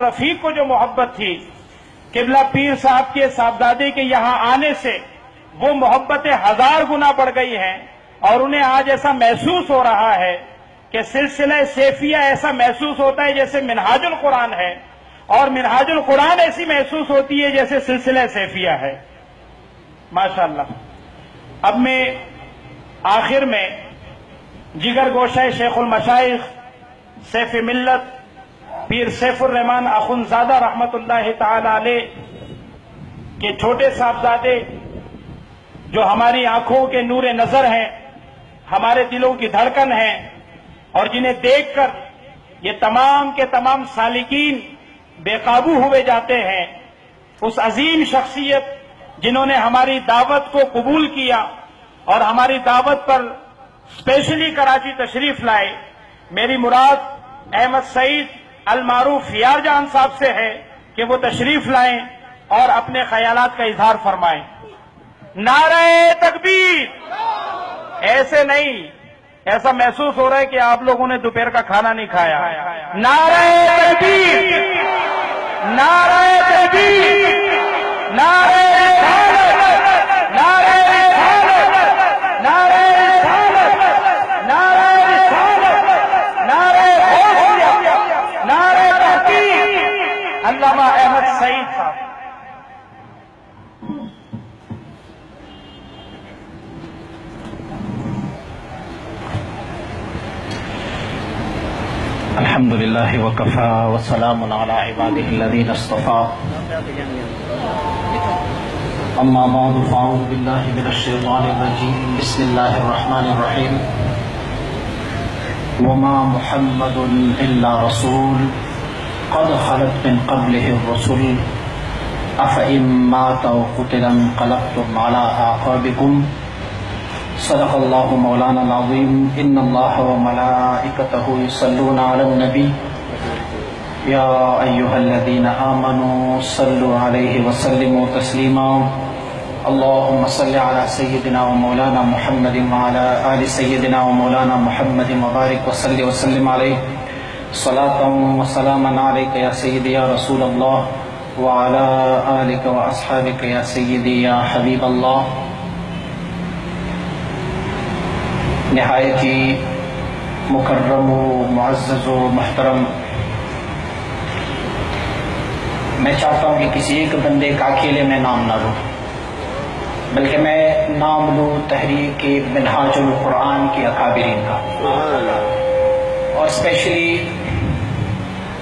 رفیق کو جو محبت تھی قبلہ پیر صاحب کے صاحبزادے کے یہاں آنے سے وہ محبتیں 1000 گنا بڑھ گئی ہیں، اور انہیں آج ایسا محسوس ہو رہا ہے کہ سلسلہ سیفیہ ایسا محسوس ہوتا ہے جیسے منہاج القرآن ہے، اور منہاج القرآن ایسی محسوس ہوتی ہے جیسے سلسلہ سیفیہ ہے۔ ماشاءاللہ۔ اب میں آخر میں جگر گوشہ شیخ المشائخ سیف ملت پیر سیف الرحمان اخندزادہ رحمت اللہ تعالی علیہ کے چھوٹے صاحبزادے جو ہماری آنکھوں کے نور نظر ہیں، ہمارے دلوں کی دھڑکن ہیں، اور جنہیں دیکھ کر یہ تمام کے تمام سالکین بے قابو ہوئے جاتے ہیں، اس عظیم شخصیت جنہوں نے ہماری دعوت کو قبول کیا اور ہماری دعوت پر اسپیشلی کراچی تشریف لائے، میری مراد احمد سعید المعروف یار جان صاحب سے ہے کہ وہ تشریف لائیں اور اپنے خیالات کا اظہار فرمائیں۔ نعرہ تکبیر! ایسے نہیں، ایسا محسوس ہو رہا ہے کہ آپ لوگوں نے دوپہر کا کھانا نہیں کھایا۔ نعرہ تکبیر! نعرہ تکبیر! نعرہ رسالت! نعرہ رسالت! نعرہ رسالت! نعرہ رسالت! نعرہ غوثیہ! نعرہ تحقیق! علامہ احمد سعید صاحب۔ الحمد للہ وکفا وسلام علی عبادہ الذین اصطفیٰ، اما بعد فاعوذ باللہ من الشیطان الرجیم، بسم اللہ الرحمن الرحیم۔ وما محمد الا رسول قد خلت من قبلہ الرسل افئن مات او قتل انقلبتم علی اعقابکم۔ صدق اللہ مولانا العظیم۔ ان اللہ وملائکتہ یصلون علی النبی یا ایہا الذین آمنوا صلوا علیہ وسلموا تسلیما۔ اللہم صل علی سیدنا ومولانا محمد وعلی آل سیدنا ومولانا محمد وبارک وصلی وسلم علیہ صلاۃ وسلاما علیک یا سیدی یا رسول اللہ وعلی آلک واصحابک یا سیدی یا حبیب اللہ۔ نہایت ہی مکرم و معزز و محترم، میں چاہتا ہوں کہ کسی ایک بندے کا اکیلے میں نام نہ لوں، بلکہ میں نام لوں تحریک منہاج القرآن کے اکابرین کا، اور اسپیشلی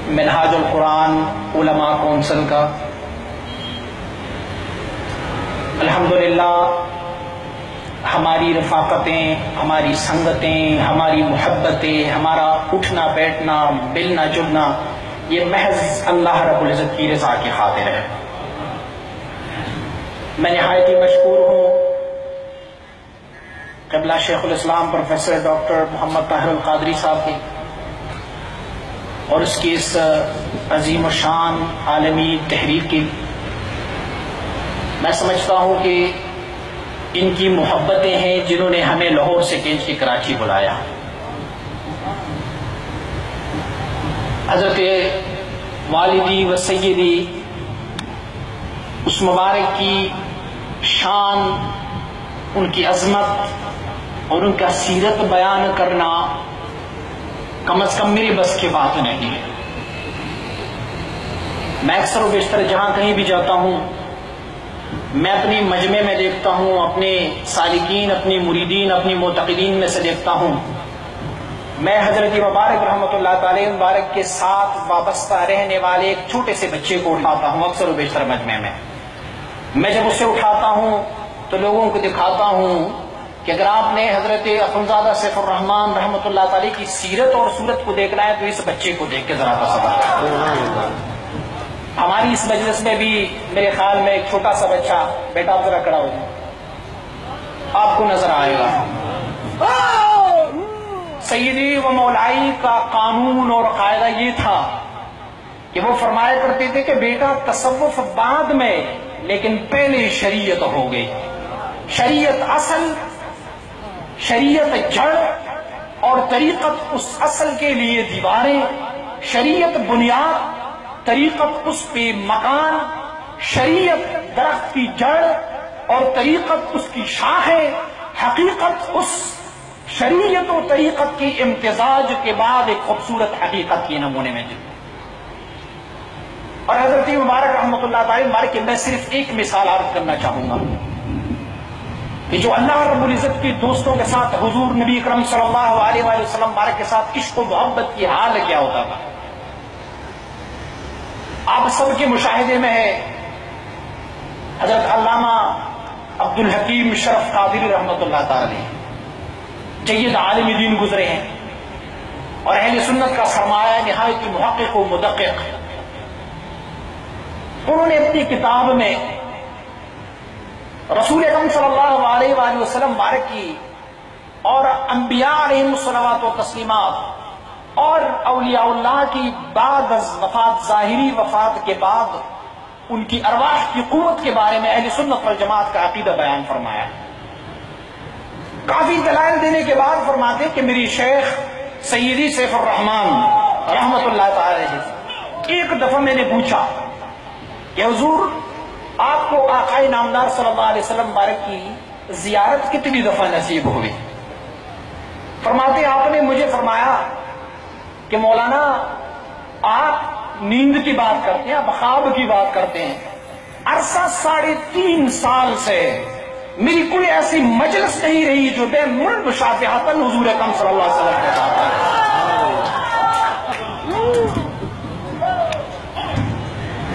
منہاج القرآن علماء کونسل کا۔ الحمدللہ ہماری رفاقتیں، ہماری سنگتیں، ہماری محبتیں، ہمارا اٹھنا بیٹھنا، ملنا جلنا، یہ محض اللہ رب العزت کی رضا کی خاطر ہے۔ میں نہایت ہی مشکور ہوں قبلہ شیخ الاسلام پروفیسر ڈاکٹر محمد طاہر القادری صاحب کی، اور اس کی اس عظیم الشان عالمی تحریک کی۔ میں سمجھتا ہوں کہ ان کی محبتیں ہیں جنہوں نے ہمیں لاہور سے کھینچ کے کراچی بلایا۔ حضرت والدی و سیدی اس مبارک کی شان، ان کی عظمت اور ان کا سیرت بیان کرنا کم از کم میری بس کی بات نہیں ہے۔ میں اکثر و بیشتر جہاں کہیں بھی جاتا ہوں، میں اپنی مجمع میں دیکھتا ہوں، اپنے سالکین، اپنی مریدین، اپنی معتقدین میں سے دیکھتا ہوں، میں حضرت مبارک رحمۃ اللہ تعالی مبارک کے ساتھ وابستہ رہنے والے ایک چھوٹے سے بچے کو اٹھاتا ہوں اکثر و بیشتر مجمع میں۔ میں جب اسے اٹھاتا ہوں تو لوگوں کو دکھاتا ہوں کہ اگر آپ نے حضرت اخندزادہ سیف الرحمان رحمۃ اللہ تعالی کی سیرت اور صورت کو دیکھنا ہے تو اس بچے کو دیکھ کے ذرا تصور۔ ہماری اس مجلس میں بھی میرے خیال میں ایک چھوٹا سا بچہ، بیٹا آپ ذرا کھڑا ہو جائیں، آپ کو نظر آئے گا۔ سیدی و مولائی کا قانون اور قاعدہ یہ تھا کہ وہ فرمایا کرتے تھے کہ بیٹا تصوف بعد میں لیکن پہلے شریعت ہو گئی۔ شریعت اصل، شریعت جڑ، اور طریقت اس اصل کے لیے دیواریں، شریعت بنیاد طریقت اس پہ مکان، شریعت درخت کی جڑ اور طریقت اس کی شاخیں، حقیقت اس شریعت و طریقت کی امتزاج کے بعد ایک خوبصورت حقیقت کے نمونے میں جب. اور حضرت مبارک رحمۃ اللہ تعالی مبارک میں صرف ایک مثال عرض کرنا چاہوں گا کہ جو اللہ رب العزت کے دوستوں کے ساتھ حضور نبی اکرم صلی اللہ علیہ وآلہ وسلم مبارک کے ساتھ عشق و محبت کی حال کیا ہوتا تھا. آپ سب کے مشاہدے میں ہے حضرت علامہ عبد الحکیم شرف قادری رحمۃ اللہ تعالی جید عالم دین گزرے ہیں اور اہل سنت کا سرمایہ نہایت محقق و مدقق. انہوں نے اپنی کتاب میں رسول اکرم صلی اللہ علیہ وآلہ وسلم مبارک کی اور انبیاء علیہم الصلوات و تسلیمات اور اولیاء اللہ کی بعد از وفات، ظاہری وفات کے بعد ان کی ارواح کی قوت کے بارے میں اہل سنت والجماعت کا عقیدہ بیان فرمایا. کافی دلائل دینے کے بعد فرماتے کہ میری شیخ سیدی سیف الرحمان رحمت اللہ تعالی علیہ ایک دفعہ میں نے پوچھا کہ حضور آپ کو آقا نامدار صلی اللہ علیہ وسلم مبارک کی زیارت کتنی دفعہ نصیب ہوئی؟ فرماتے آپ نے مجھے فرمایا کہ مولانا آپ نیند کی بات کرتے ہیں، آپ خواب کی بات کرتے ہیں. عرصہ 3.5 سال سے میری کوئی ایسی مجلس نہیں رہی جو بے مرد مشافہتاً حضور اکرم صلی اللہ علیہ وسلم کے ساتھ ہے.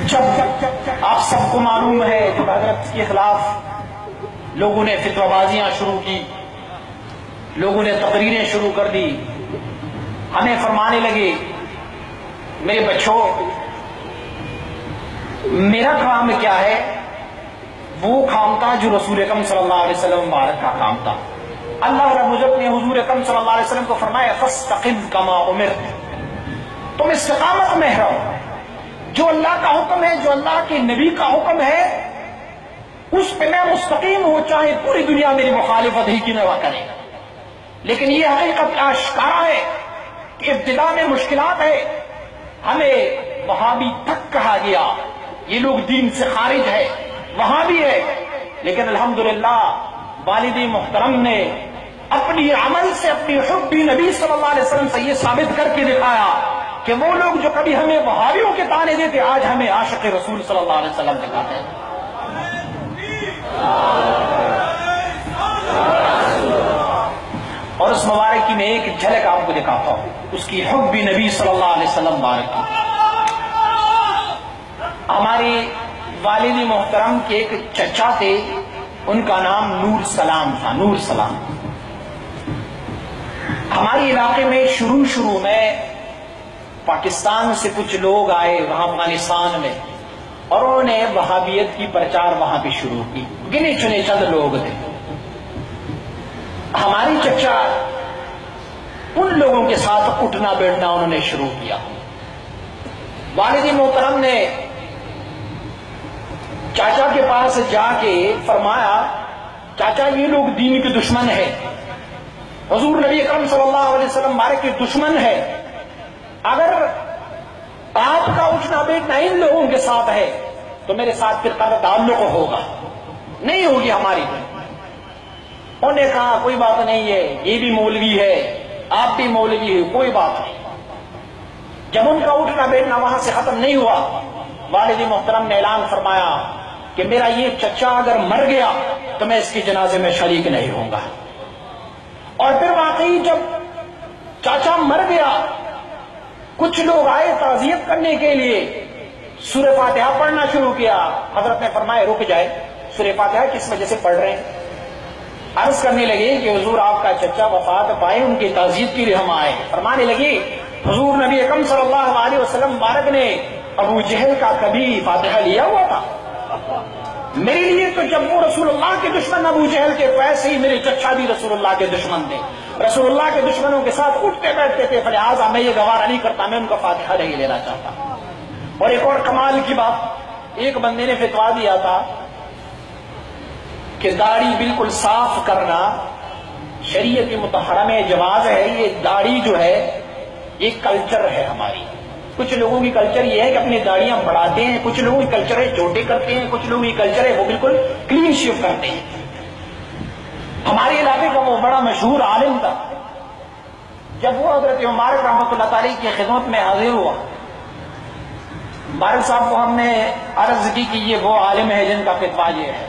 جب آپ سب کو معلوم ہے جب حضرت کے خلاف لوگوں نے فتوہ بازیاں شروع کی، لوگوں نے تقریریں شروع کر دی، ہمیں فرمانے لگے میرے بچوں میرا کام کیا ہے؟ وہ کام تھا جو رسول اکرم صلی اللہ علیہ وسلم مبارک کا کام تھا. اللہ رب العزت نے حضور اکرم صلی اللہ علیہ وسلم کو فرمایا فاستقم کما امرت، تم استقامت میں رہو. جو اللہ کا حکم ہے، جو اللہ کے نبی کا حکم ہے اس پہ میں مستقیم ہوں، چاہے پوری دنیا میری مخالفت ہی کی نہ کرے. لیکن یہ حقیقت آشکارا ہے کہ ابتدا میں مشکلات ہے. ہمیں وہابی تک کہا گیا، یہ لوگ دین سے خارج ہے، وہاں بھی ہے. لیکن الحمدللہ والد محترم نے اپنی عمل سے، اپنی حب نبی صلی اللہ علیہ وسلم سے یہ ثابت کر کے دکھایا کہ وہ لوگ جو کبھی ہمیں وہابیوں کے طعنے دیتے آج ہمیں عاشق رسول صلی اللہ علیہ وسلم دکھاتے ہیں. اور اس مبارکی میں ایک جھلک آپ کو دکھاتا ہوں اس کی حب نبی صلی اللہ علیہ وسلم مبارک کی. ہمارے والد محترم کے ایک چچا تھے، ان کا نام نور سلام تھا. نور سلام ہمارے علاقے میں شروع میں پاکستان سے کچھ لوگ آئے وہاں افغانستان میں، اور انہوں نے وہابیت کی پرچار وہاں پہ شروع کی. گنے چنے چند لوگ تھے. ہماری چچا ان لوگوں کے ساتھ اٹھنا بیٹھنا انہوں نے شروع کیا. والد محترم نے چاچا کے پاس جا کے فرمایا چاچا یہ لوگ دین کے دشمن ہیں، حضور نبی اکرم صلی اللہ علیہ وسلم مبارک کے دشمن ہے. اگر آپ کا اٹھنا بیٹھنا ان لوگوں کے ساتھ ہے تو میرے ساتھ پھر قطع تعلق ہوگا، نہیں ہوگی ہماری. انہوں نے کہا کوئی بات نہیں ہے، یہ بھی مولوی ہے، آپ بھی مولوی ہے، کوئی بات نہیں. جب ان کا اٹھنا بیٹھنا وہاں سے ختم نہیں ہوا، والد محترم نے اعلان فرمایا کہ میرا یہ چچا اگر مر گیا تو میں اس کے جنازے میں شریک نہیں ہوں گا. اور پھر واقعی جب چاچا مر گیا کچھ لوگ آئے تعزیت کرنے کے لیے، سورہ فاتحہ پڑھنا شروع کیا. حضرت نے فرمایا رک جائے، سورہ فاتحہ کس وجہ سے پڑھ رہے ہیں؟ عرض کرنے لگے کہ حضور آپ کا چچا وفات پائے، ان کی تعزیت کے لیے ہم آئے. فرمانے لگے حضور نبی اکرم صلی اللہ علیہ وسلم مبارک نے ابو جہل کا کبھی فاتحہ لیا ہوا تھا؟ میرے لیے تو جب وہ رسول اللہ کے دشمن ابو جہل کے، تو ایسے ہی میرے چچا بھی رسول اللہ کے دشمن تھے، رسول اللہ کے دشمنوں کے ساتھ اٹھتے بیٹھتے تھے. فلہذا میں یہ گوارہ نہیں کرتا، میں ان کا فاتحہ نہیں لینا چاہتا. اور ایک اور کمال کی بات، ایک بندے نے فتوا دیا تھا کہ داڑھی بالکل صاف کرنا شریعت مطہرہ میں جواز ہے. یہ داڑھی جو ہے یہ کلچر ہے ہماری، کچھ لوگوں کی کلچر یہ ہے کہ اپنی داڑیاں بڑھاتے ہیں، کچھ لوگوں کی کلچر ہے چھوٹے کرتے ہیں، کچھ لوگوں کی کلچر ہے وہ بالکل کلین شیو کرتے ہیں۔ ہمارے علاقے کا وہ بڑا مشہور عالم تھا، جب وہ حضرت مبارک رحمۃ اللہ تعالی کی خدمت میں حاضر ہوا، مبارک صاحب کو ہم نے عرض کی کہ یہ وہ عالم ہے جن کا فتویٰ یہ ہے۔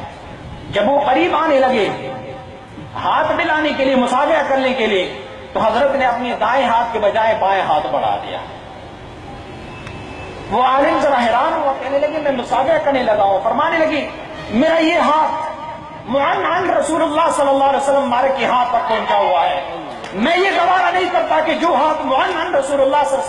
جب وہ قریب آنے لگے ہاتھ ملانے کے لیے، مصافحہ کرنے کے لیے، تو حضرت نے اپنے دائیں ہاتھ کے بجائے بائیں ہاتھ بڑھا دیا۔ وہ عالم ذرا حیران ہوا، کہنے لگے میں مصافحہ کرنے لگا ہوں، فرمانے لگی میرا یہ ہاتھ معن رسول اللہ صلی اللہ علیہ وسلم مبارک کے ہاتھ پر پہنچا ہوا ہے، میں یہ گوارا نہیں کرتا کہ جو ہاتھ معن رسول اللہ صلی اللہ علیہ وسلم